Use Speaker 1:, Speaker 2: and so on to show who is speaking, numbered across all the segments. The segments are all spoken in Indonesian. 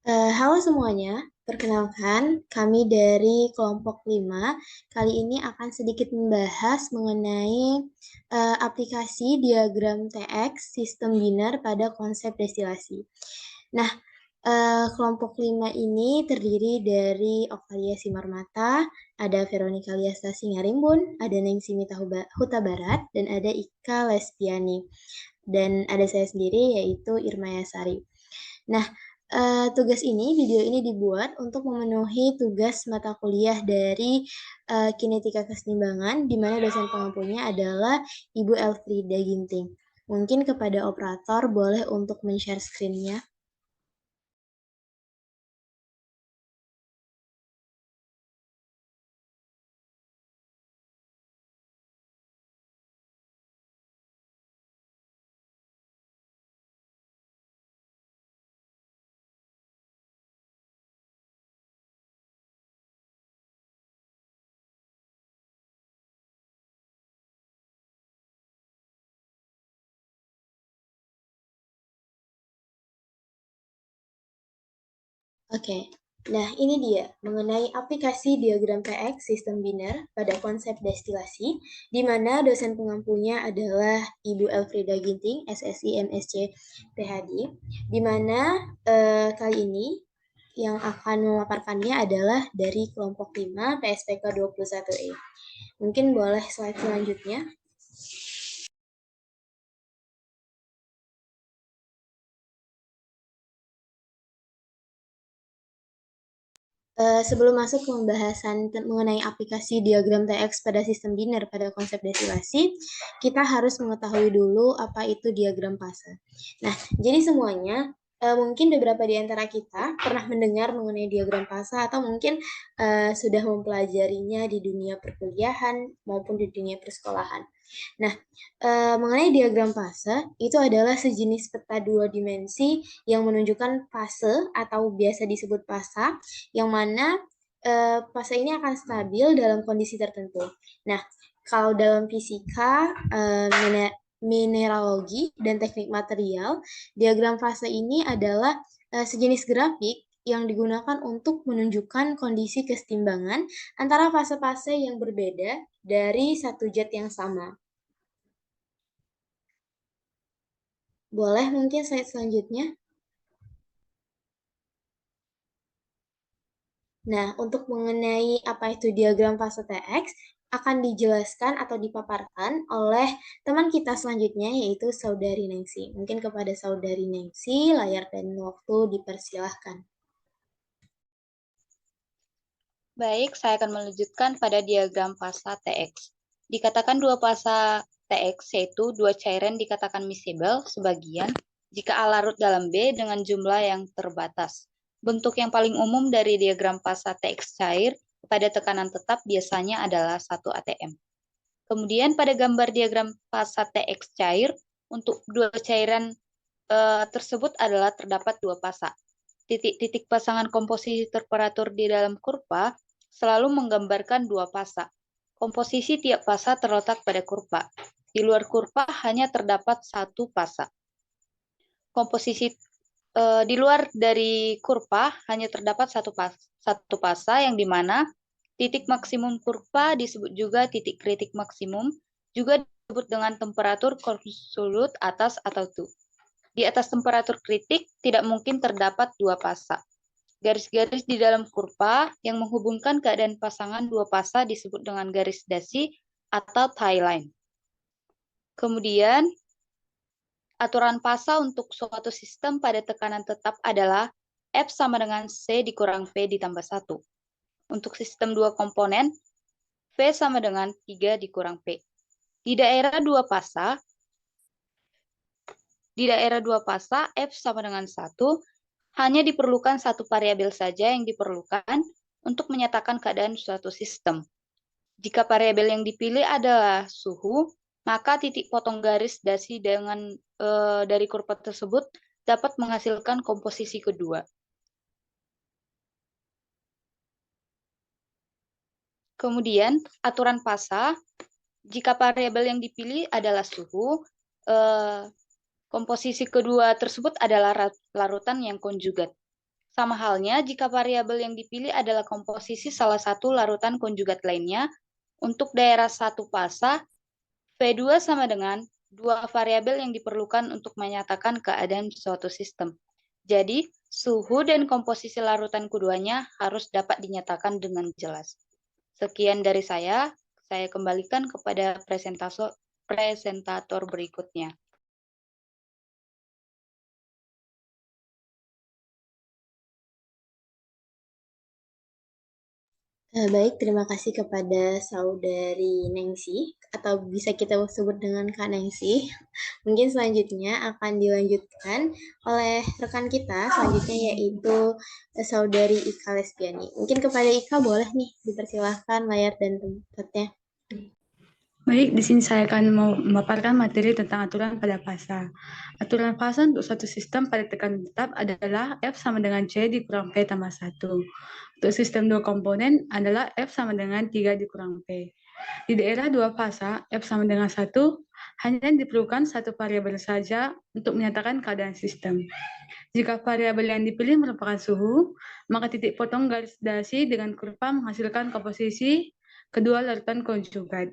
Speaker 1: Halo semuanya, perkenalkan kami dari kelompok 5. Kali ini akan sedikit membahas mengenai aplikasi diagram TX sistem biner pada konsep destilasi. Nah, kelompok 5 ini terdiri dari Oktalia Simarmata, ada Veronica Liasta Singarimbun, ada Ningsi Mita Huta Barat, dan ada Ika Lespiani. Dan ada saya sendiri yaitu Irma Yasari. Nah, video ini dibuat untuk memenuhi tugas mata kuliah dari Kinetika Keseimbangan, di mana dosen pengampunya adalah Ibu Elfrida Ginting. Mungkin kepada operator boleh untuk men-share screen-nya. Oke, nah ini dia mengenai aplikasi diagram PX sistem biner pada konsep destilasi, di mana dosen pengampunya adalah Ibu Elfrida Ginting, SSI MSc PhD, di mana kali ini yang akan memaparkannya adalah dari kelompok 5 PSPK 21E. Mungkin boleh slide selanjutnya. Sebelum masuk ke pembahasan mengenai aplikasi diagram TX pada sistem biner pada konsep destilasi, kita harus mengetahui dulu apa itu diagram fase. Nah, jadi semuanya mungkin beberapa di antara kita pernah mendengar mengenai diagram fase atau mungkin sudah mempelajarinya di dunia perkuliahan maupun di dunia persekolahan. Nah, mengenai diagram fase, itu adalah sejenis peta dua dimensi yang menunjukkan fase atau biasa disebut fasa, yang mana fase ini akan stabil dalam kondisi tertentu. Nah, kalau dalam fisika, mineralogi, dan teknik material, diagram fase ini adalah sejenis grafik yang digunakan untuk menunjukkan kondisi kesetimbangan antara fase-fase yang berbeda dari satu zat yang sama. Boleh mungkin slide selanjutnya. Nah, untuk mengenai apa itu diagram fase TX, akan dijelaskan atau dipaparkan oleh teman kita selanjutnya, yaitu Saudari Nengsi. Mungkin kepada Saudari Nengsi, layar dan waktu dipersilahkan.
Speaker 2: Baik, saya akan melanjutkan pada diagram fasa TX. Dikatakan dua fasa TX, yaitu dua cairan dikatakan miscible sebagian jika A larut dalam B dengan jumlah yang terbatas. Bentuk yang paling umum dari diagram fasa TX cair pada tekanan tetap biasanya adalah 1 atm. Kemudian pada gambar diagram fasa TX cair, untuk dua cairan tersebut adalah terdapat dua fasa. Titik-titik pasangan komposisi temperatur di dalam kurva selalu menggambarkan dua fasa. Komposisi tiap fasa terletak pada kurva. Di luar kurva hanya terdapat satu fasa. Komposisi di luar dari kurva hanya terdapat satu fasa yang dimana titik maksimum kurva disebut juga titik kritik maksimum, juga disebut dengan temperatur absolut atas atau tuh. Di atas temperatur kritik tidak mungkin terdapat dua fasa. Garis-garis di dalam kurva yang menghubungkan keadaan pasangan dua fasa disebut dengan garis dasi atau tie line. Kemudian, aturan fasa untuk suatu sistem pada tekanan tetap adalah F sama dengan C dikurang V ditambah 1. Untuk sistem dua komponen, V sama dengan 3 dikurang P. Di daerah dua fasa, F sama dengan 1, hanya diperlukan satu variabel saja yang diperlukan untuk menyatakan keadaan suatu sistem. Jika variabel yang dipilih adalah suhu, maka titik potong garis dasi dari kurva tersebut dapat menghasilkan komposisi kedua. Kemudian, aturan fasa, jika variabel yang dipilih adalah suhu, komposisi kedua tersebut adalah larutan yang konjugat. Sama halnya jika variabel yang dipilih adalah komposisi salah satu larutan konjugat lainnya, untuk daerah satu fasa, V2 sama dengan dua variabel yang diperlukan untuk menyatakan keadaan suatu sistem. Jadi, suhu dan komposisi larutan keduanya harus dapat dinyatakan dengan jelas. Sekian dari saya kembalikan kepada presentator berikutnya.
Speaker 1: Baik, terima kasih kepada saudari Nengsi, atau bisa kita sebut dengan Kak Nengsi. Mungkin selanjutnya akan dilanjutkan oleh rekan kita selanjutnya, yaitu saudari Ika Lesbiani. Mungkin kepada Ika boleh nih dipersilahkan layar dan tempatnya.
Speaker 3: Baik, di sini saya akan memaparkan materi tentang aturan pada fasa. Aturan fasa untuk suatu sistem pada tekanan tetap adalah F sama dengan C dikurang P tambah 1. Untuk sistem dua komponen adalah F sama dengan 3 dikurang P. Di daerah dua fasa, F sama dengan 1, hanya diperlukan satu variabel saja untuk menyatakan keadaan sistem. Jika variabel yang dipilih merupakan suhu, maka titik potong garis dasi dengan kurva menghasilkan komposisi kedua larutan konjugat.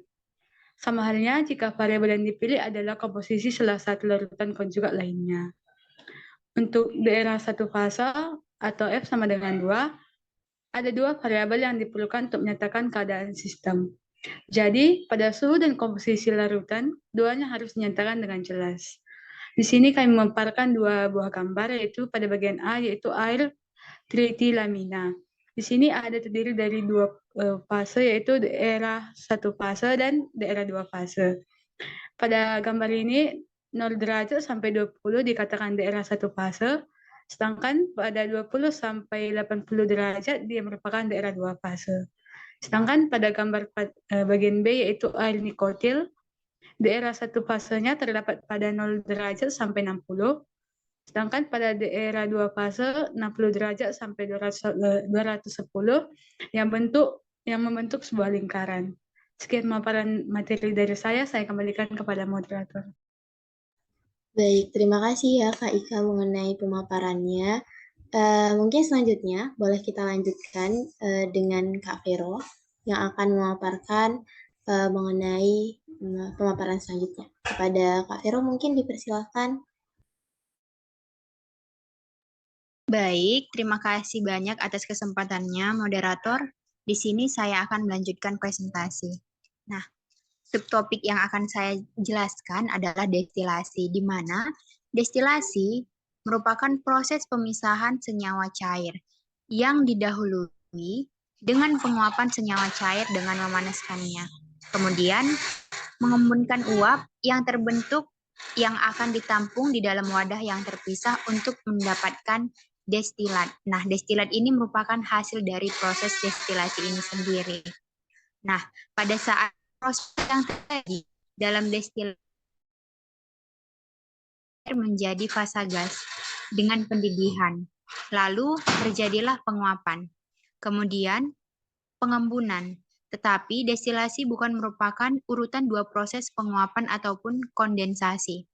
Speaker 3: Sama halnya jika variabel yang dipilih adalah komposisi salah satu larutan konjugat lainnya. Untuk daerah satu fasa atau F sama dengan 2, ada dua variabel yang diperlukan untuk menyatakan keadaan sistem. Jadi, pada suhu dan komposisi larutan, duanya harus dinyatakan dengan jelas. Di sini kami memaparkan dua buah gambar, yaitu pada bagian A, yaitu air tritilamina. Di sini ada terdiri dari dua fase, yaitu daerah satu fase dan daerah dua fase. Pada gambar ini, 0 derajat sampai 20 dikatakan daerah satu fase, sedangkan pada 20 sampai 80 derajat dia merupakan daerah dua fase. Sedangkan pada gambar bagian B, yaitu air nikotil, daerah satu fasenya terdapat pada 0 derajat sampai 60, sedangkan pada daerah dua fase 60 derajat sampai 210 yang membentuk sebuah lingkaran. Sekian pemaparan materi dari saya kembalikan kepada moderator.
Speaker 1: Baik, terima kasih ya Kak Ika mengenai pemaparannya. Mungkin selanjutnya boleh kita lanjutkan dengan Kak Vero yang akan memaparkan mengenai pemaparan selanjutnya. Kepada Kak Vero mungkin dipersilakan.
Speaker 4: Baik, terima kasih banyak atas kesempatannya, moderator. Di sini saya akan melanjutkan presentasi. Nah, subtopik yang akan saya jelaskan adalah destilasi, di mana destilasi merupakan proses pemisahan senyawa cair yang didahului dengan penguapan senyawa cair dengan memanaskannya. Kemudian, mengembunkan uap yang terbentuk yang akan ditampung di dalam wadah yang terpisah untuk mendapatkan destilat. Nah, destilat ini merupakan hasil dari proses destilasi ini sendiri. Nah, pada saat proses yang terjadi dalam destilasi menjadi fasa gas dengan pendidihan. Lalu terjadilah penguapan. Kemudian pengembunan. Tetapi destilasi bukan merupakan urutan dua proses penguapan ataupun kondensasi.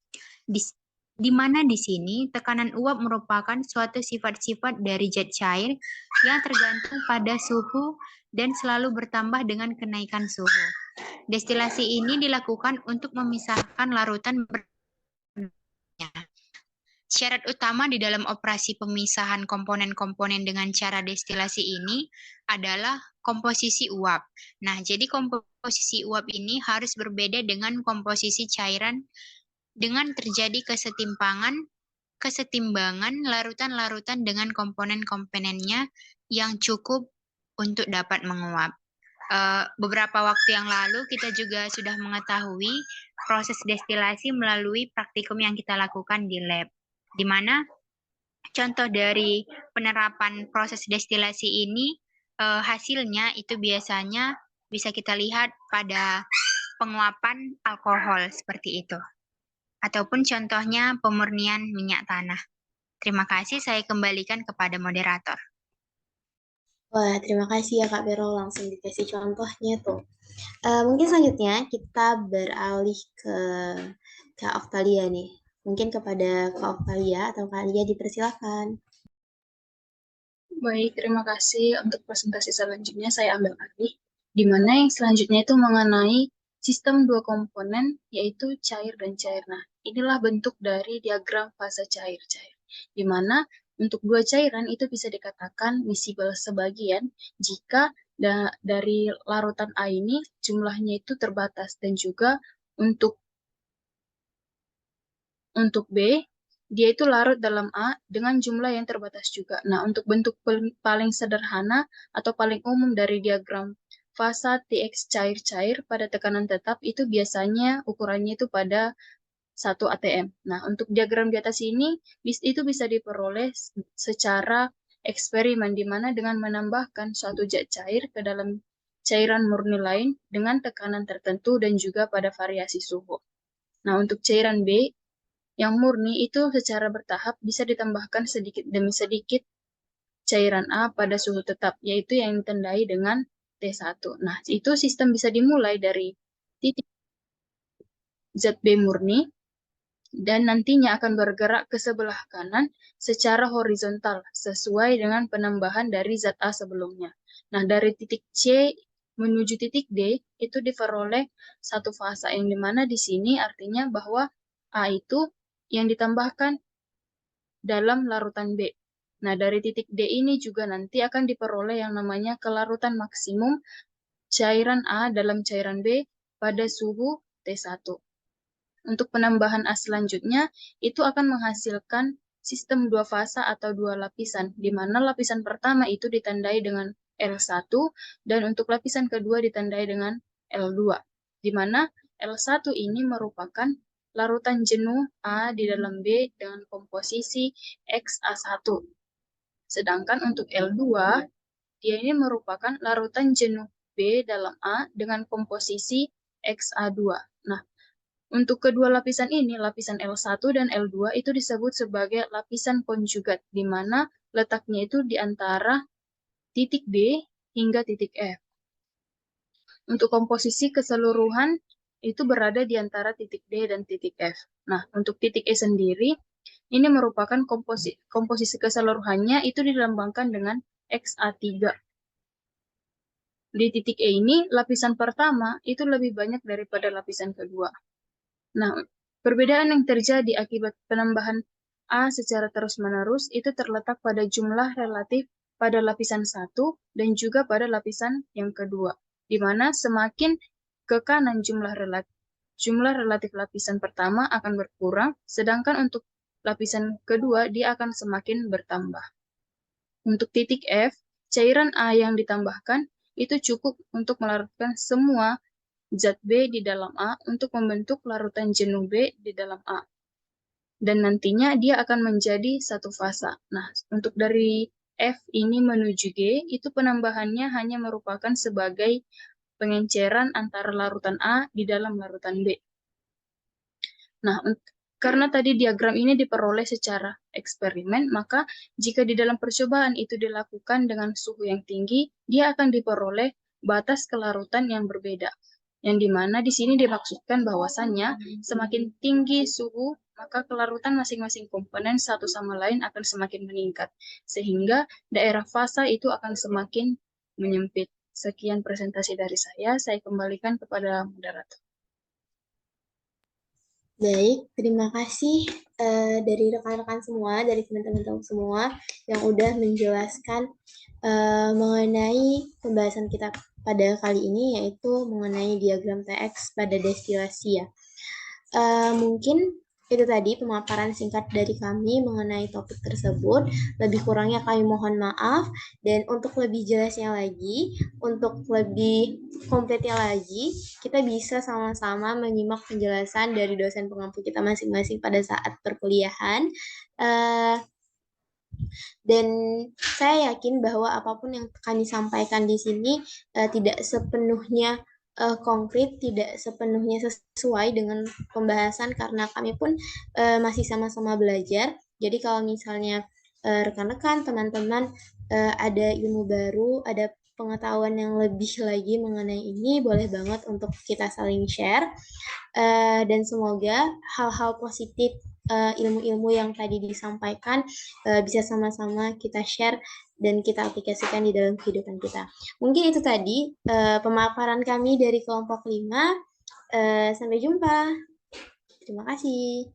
Speaker 4: Di mana di sini tekanan uap merupakan suatu sifat-sifat dari zat cair yang tergantung pada suhu dan selalu bertambah dengan kenaikan suhu. Destilasi ini dilakukan untuk memisahkan larutan Syarat utama di dalam operasi pemisahan komponen-komponen dengan cara destilasi ini adalah komposisi uap. Nah, jadi komposisi uap ini harus berbeda dengan komposisi cairan dengan terjadi kesetimbangan larutan-larutan dengan komponen-komponennya yang cukup untuk dapat menguap. Beberapa waktu yang lalu kita juga sudah mengetahui proses destilasi melalui praktikum yang kita lakukan di lab, di mana contoh dari penerapan proses destilasi ini hasilnya itu biasanya bisa kita lihat pada penguapan alkohol seperti itu. Ataupun contohnya pemurnian minyak tanah. Terima kasih, saya kembalikan kepada moderator.
Speaker 1: Wah, terima kasih ya Kak Vero, langsung dikasih contohnya tuh. Mungkin selanjutnya kita beralih ke Kak Oktalia nih. Mungkin kepada Kak Oktalia atau Kak Lia dipersilakan.
Speaker 5: Baik, terima kasih. Untuk presentasi selanjutnya saya ambil alih, di mana yang selanjutnya itu mengenai sistem dua komponen, yaitu cair dan cair. Nah, inilah bentuk dari diagram fase cair-cair, di mana untuk dua cairan itu bisa dikatakan misibel sebagian jika dari larutan A ini jumlahnya itu terbatas, dan juga untuk B, dia itu larut dalam A dengan jumlah yang terbatas juga. Nah, untuk bentuk paling sederhana atau paling umum dari diagram fasa TX cair-cair pada tekanan tetap itu biasanya ukurannya itu pada 1 atm. Nah, untuk diagram di atas ini itu bisa diperoleh secara eksperimen, di mana dengan menambahkan suatu zat cair ke dalam cairan murni lain dengan tekanan tertentu dan juga pada variasi suhu. Nah, untuk cairan B yang murni itu secara bertahap bisa ditambahkan sedikit demi sedikit cairan A pada suhu tetap, yaitu yang ditandai dengan T1. Nah, itu sistem bisa dimulai dari titik zat B murni dan nantinya akan bergerak ke sebelah kanan secara horizontal sesuai dengan penambahan dari zat A sebelumnya. Nah, dari titik C menuju titik D itu diperoleh satu fasa, yang dimana di sini artinya bahwa A itu yang ditambahkan dalam larutan B. Nah, dari titik D ini juga nanti akan diperoleh yang namanya kelarutan maksimum cairan A dalam cairan B pada suhu T1. Untuk penambahan A selanjutnya, itu akan menghasilkan sistem dua fasa atau dua lapisan, di mana lapisan pertama itu ditandai dengan L1, dan untuk lapisan kedua ditandai dengan L2, di mana L1 ini merupakan larutan jenuh A di dalam B dengan komposisi XA1. Sedangkan untuk L2, dia ini merupakan larutan jenuh B dalam A dengan komposisi XA2. Nah, untuk kedua lapisan ini, lapisan L1 dan L2 itu disebut sebagai lapisan konjugat, di mana letaknya itu di antara titik B hingga titik F. Untuk komposisi keseluruhan itu berada di antara titik D dan titik F. Nah, untuk titik E sendiri, ini merupakan komposisi keseluruhannya itu dilambangkan dengan XA3. Di titik E ini, lapisan pertama itu lebih banyak daripada lapisan kedua. Nah, perbedaan yang terjadi akibat penambahan A secara terus-menerus itu terletak pada jumlah relatif pada lapisan 1 dan juga pada lapisan yang kedua, di mana semakin ke kanan jumlah relatif lapisan pertama akan berkurang, sedangkan untuk lapisan kedua dia akan semakin bertambah. Untuk titik F, cairan A yang ditambahkan itu cukup untuk melarutkan semua zat B di dalam A untuk membentuk larutan jenuh B di dalam A. Dan nantinya dia akan menjadi satu fasa. Nah, untuk dari F ini menuju G, itu penambahannya hanya merupakan sebagai pengenceran antara larutan A di dalam larutan B. Nah, karena tadi diagram ini diperoleh secara eksperimen, maka jika di dalam percobaan itu dilakukan dengan suhu yang tinggi, dia akan diperoleh batas kelarutan yang berbeda. Yang dimana di sini dimaksudkan bahwasannya semakin tinggi suhu, maka kelarutan masing-masing komponen satu sama lain akan semakin meningkat, sehingga daerah fasa itu akan semakin menyempit. Sekian presentasi dari saya kembalikan kepada moderator.
Speaker 1: Baik, terima kasih dari rekan-rekan semua, dari teman-teman semua yang udah menjelaskan mengenai pembahasan kita pada kali ini, yaitu mengenai diagram TX pada destilasi ya. Mungkin itu tadi pemaparan singkat dari kami mengenai topik tersebut. Lebih kurangnya kami mohon maaf, dan untuk lebih jelasnya lagi, untuk lebih kompletnya lagi, kita bisa sama-sama menyimak penjelasan dari dosen pengampu kita masing-masing pada saat perkuliahan. Dan saya yakin bahwa apapun yang kami sampaikan di sini tidak sepenuhnya konkret, tidak sepenuhnya sesuai dengan pembahasan, karena kami pun masih sama-sama belajar. Jadi kalau misalnya rekan-rekan, teman-teman ada ilmu baru, ada pengetahuan yang lebih lagi mengenai ini, boleh banget untuk kita saling share. Dan semoga hal-hal positif ilmu-ilmu yang tadi disampaikan bisa sama-sama kita share dan kita aplikasikan di dalam kehidupan kita. Mungkin itu tadi pemaparan kami dari kelompok 5. Sampai jumpa. Terima kasih.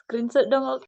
Speaker 6: Screenshot dong.